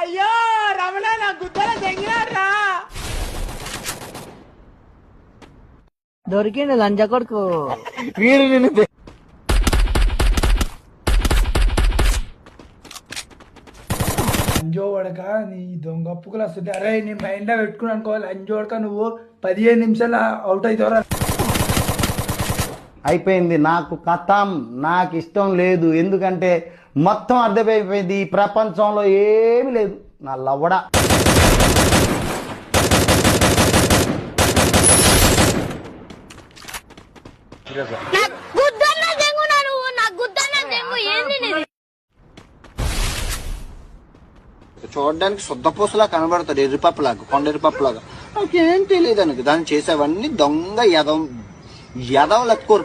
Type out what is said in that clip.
అయ్యో రమణ నా గుద్దల తెగినారా దొరికిండు లంజ కొడుకు వీరు నిన్ను అంజో వడక నీ దొంగ పుక్కులు వస్తుంది. అరే నీ మైండ్ లో పెట్టుకుని అనుకోవాలి. అంజో వడక నువ్వు 15 నిమిషాలు అవుట్ అవుతావురా. అయిపోయింది. నాకు కథం, నాకు ఇష్టం లేదు. ఎందుకంటే మొత్తం అర్థమైపోయింది, ఈ ప్రపంచంలో ఏమి లేదు. నా లవ్వడ చూడడానికి శుద్ధపూసలా కనబడతాడు, ఎర్రిపప్పులాగా, కొండ ఎర్రిపప్పులాగా. నాకేం తెలియదు అనుకు దాన్ని చేసేవన్నీ దొంగ ఎదవలెత్తుకోరు.